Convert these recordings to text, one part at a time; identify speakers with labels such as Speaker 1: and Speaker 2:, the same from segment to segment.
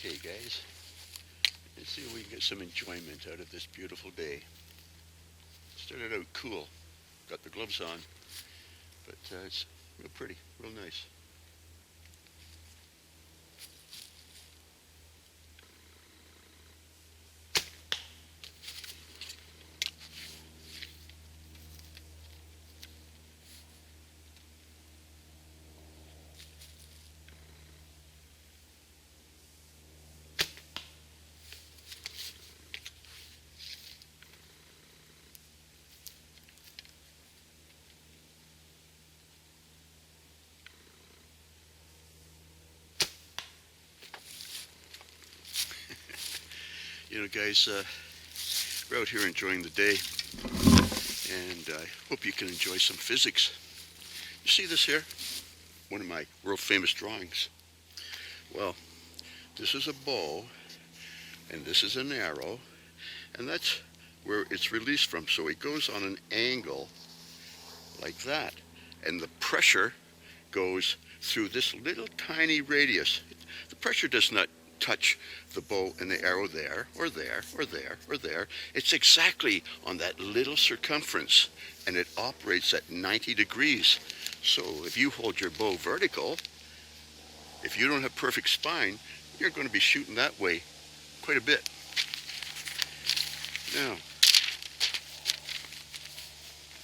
Speaker 1: Okay, guys, let's see if we can get some enjoyment out of this beautiful day. Started out cool, got the gloves on, but it's real pretty, real nice. You know, guys, we're out here enjoying the day, and I hope you can enjoy some physics. You see this here? One of my world famous drawings. Well, this is a bow, and this is an arrow, and that's where it's released from. So it goes on an angle like that, and the pressure goes through this little tiny radius. The pressure does not touch the bow and the arrow there, or there, or there, or there. It's exactly on that little circumference, and it operates at 90 degrees. So if you hold your bow vertical, if you don't have perfect spine, you're going to be shooting that way quite a bit. Now,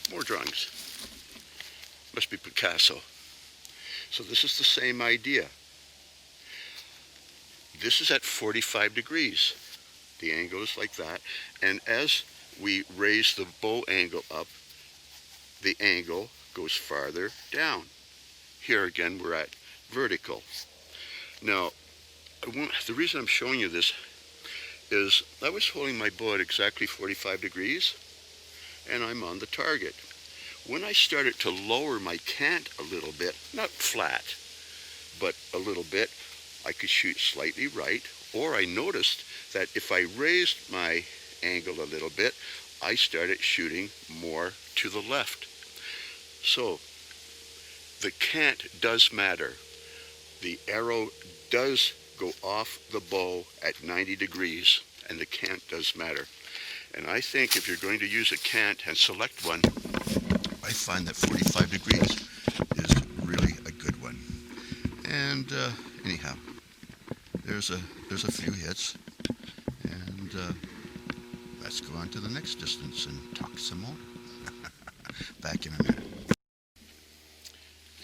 Speaker 1: more drawings. Must be Picasso. So this is the same idea. This is at 45 degrees. The angle is like that. And as we raise the bow angle up, the angle goes farther down. Here again, we're at vertical. Now, the reason I'm showing you this is I was holding my bow at exactly 45 degrees, and I'm on the target. When I started to lower my cant a little bit, not flat, but a little bit, I could shoot slightly right, or I noticed that if I raised my angle a little bit, I started shooting more to the left. So the cant does matter. The arrow does go off the bow at 90 degrees, and the cant does matter. And I think if you're going to use a cant and select one, I find that 45 degrees is really a good one. And anyhow, there's a few hits, and let's go on to the next distance and talk some more. Back in a minute.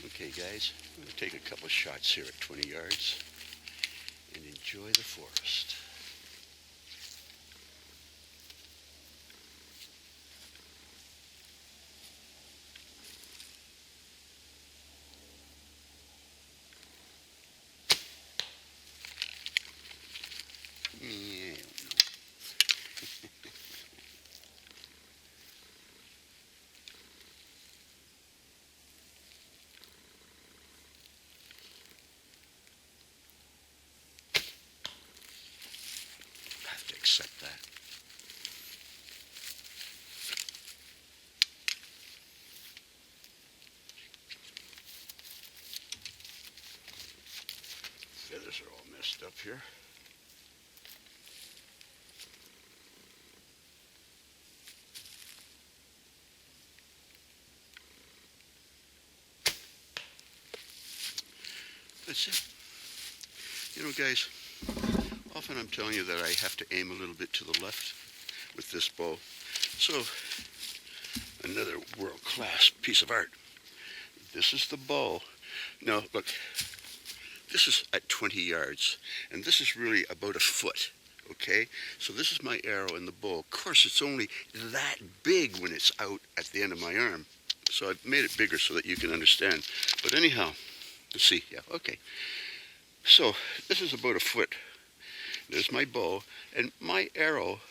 Speaker 1: Okay, guys, I'm going to take a couple shots here at 20 yards and enjoy the forest. Yeah. I have to accept that. Feathers are all messed up here. That's it. You know, guys, often I'm telling you that I have to aim a little bit to the left with this bow. So, another world-class piece of art. This is the bow. Now, look, this is at 20 yards, and this is really about a foot, okay? So this is my arrow and the bow. Of course, it's only that big when it's out at the end of my arm. So I've made it bigger so that you can understand. But anyhow, let's see, yeah, okay. So this is about a foot. There's my bow, and my arrow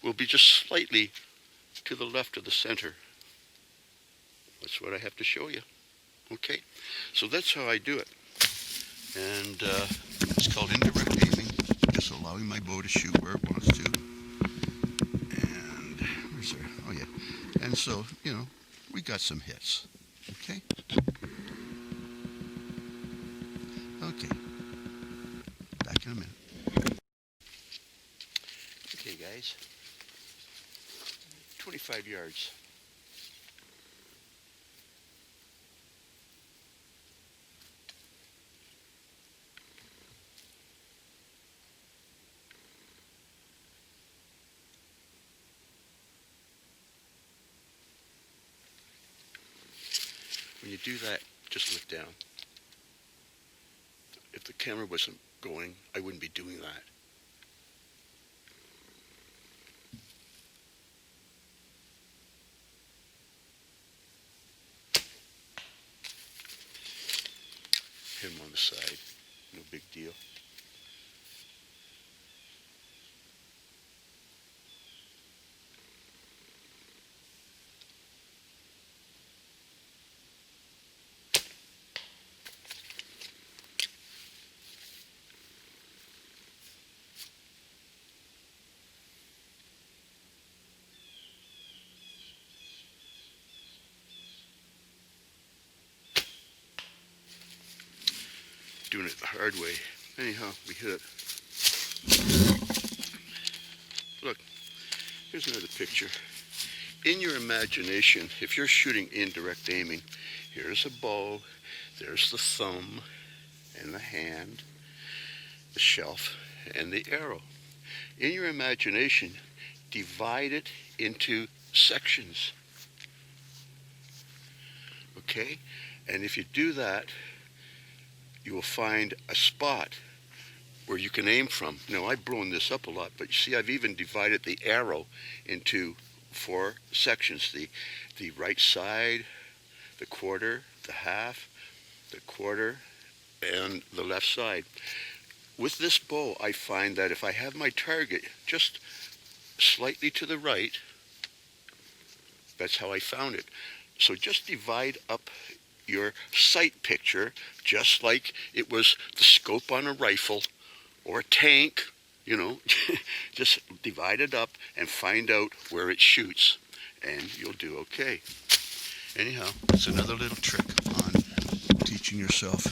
Speaker 1: will be just slightly to the left of the center. That's what I have to show you. Okay, so that's how I do it. And it's called indirect aiming, just allowing my bow to shoot where it wants to. And where's there? Oh yeah. And so, you know, we got some hits. Okay? Okay. Back in a minute. guys. 25 yards. When you do that, just look down. If the camera wasn't going, I wouldn't be doing that. Hit him on the side. No big deal. Doing it the hard way. Anyhow, we hit it. Look, here's another picture. In your imagination, if you're shooting indirect aiming, here's a bow, there's the thumb and the hand, the shelf, and the arrow. In your imagination, divide it into sections. Okay? And if you do that, you will find a spot where you can aim from. Now, I've blown this up a lot, but you see I've even divided the arrow into 4 sections. The right side, the quarter, the half, the quarter, and the left side. With this bow, I find that if I have my target just slightly to the right, that's how I found it. So just divide up your sight picture just like it was the scope on a rifle or a tank, you know. Just divide it up and find out where it shoots, and you'll do okay. Anyhow, it's another little trick on teaching yourself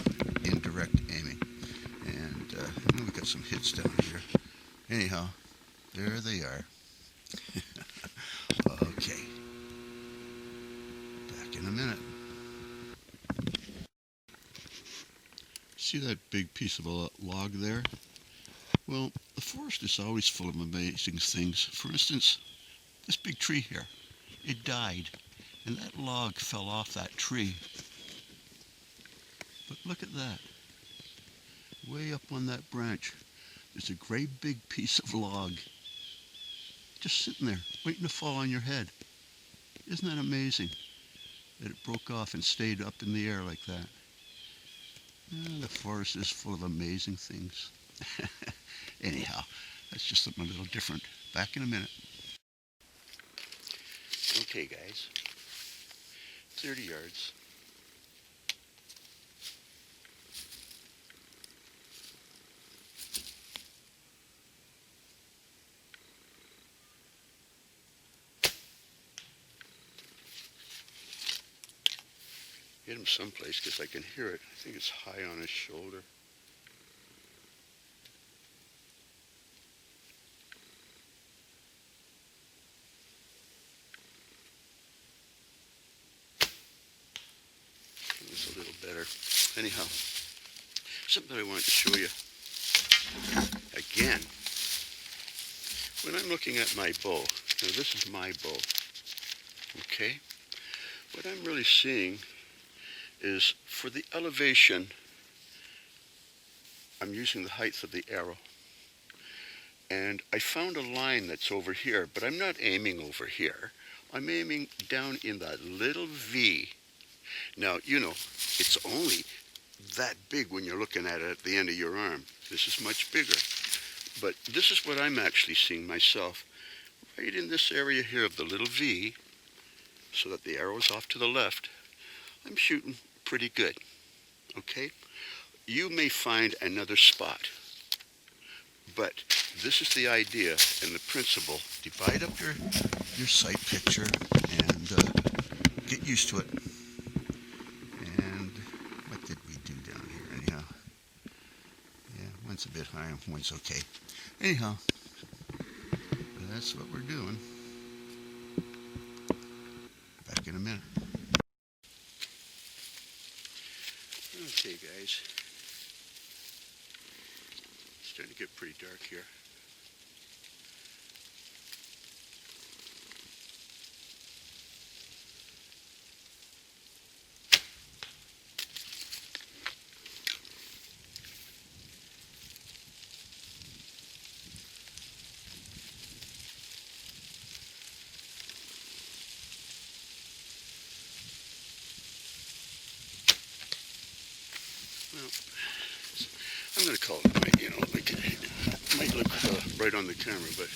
Speaker 1: indirect aiming. And we got some hits down here. Anyhow, there they are. Okay. Back in a minute. See that big piece of a log there? Well, the forest is always full of amazing things. For instance, this big tree here, it died, and that log fell off that tree. But look at that. Way up on that branch, there's a great big piece of log just sitting there, waiting to fall on your head. Isn't that amazing that it broke off and stayed up in the air like that? The forest is full of amazing things. Anyhow, that's just something a little different. Back in a minute. Okay, guys. 30 yards. Hit him someplace because I can hear it. I think it's high on his shoulder. It's a little better. Anyhow, something I wanted to show you. Again, when I'm looking at my bow, now this is my bow, okay? What I'm really seeing is for the elevation, I'm using the height of the arrow. And I found a line that's over here, but I'm not aiming over here. I'm aiming down in that little V. Now, you know, it's only that big when you're looking at it at the end of your arm. This is much bigger. But this is what I'm actually seeing myself. Right in this area here of the little V, so that the arrow is off to the left, I'm shooting pretty good, okay? You may find another spot, but this is the idea and the principle. Divide up your sight picture and get used to it. And what did we do down here anyhow? Yeah, one's a bit higher, one's okay. Anyhow, that's what we're doing. Back in a minute. Okay, guys. It's starting to get pretty dark here. Well, I'm going to call it night, you know, like it might look bright on the camera, but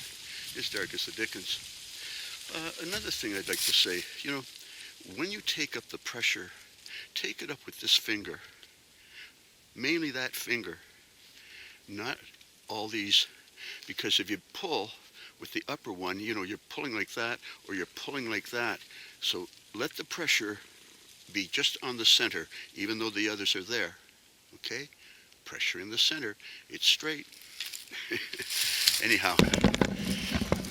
Speaker 1: it's dark as the dickens. Another thing I'd like to say, you know, when you take up the pressure, take it up with this finger, mainly that finger, not all these, because if you pull with the upper one, you know, you're pulling like that or you're pulling like that. So let the pressure be just on the center, even though the others are there. Okay? Pressure in the center. It's straight. Anyhow,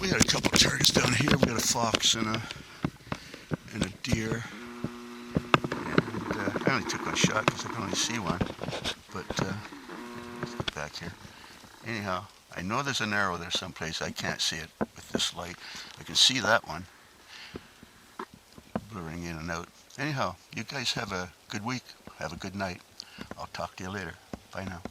Speaker 1: we had a couple of targets down here. We got a fox and a deer. And I only took one shot because I can only see one. But let's get back here. Anyhow, I know there's an arrow there someplace. I can't see it with this light. I can see that one blurring in and out. Anyhow, you guys have a good week. Have a good night. I'll talk to you later. Bye now.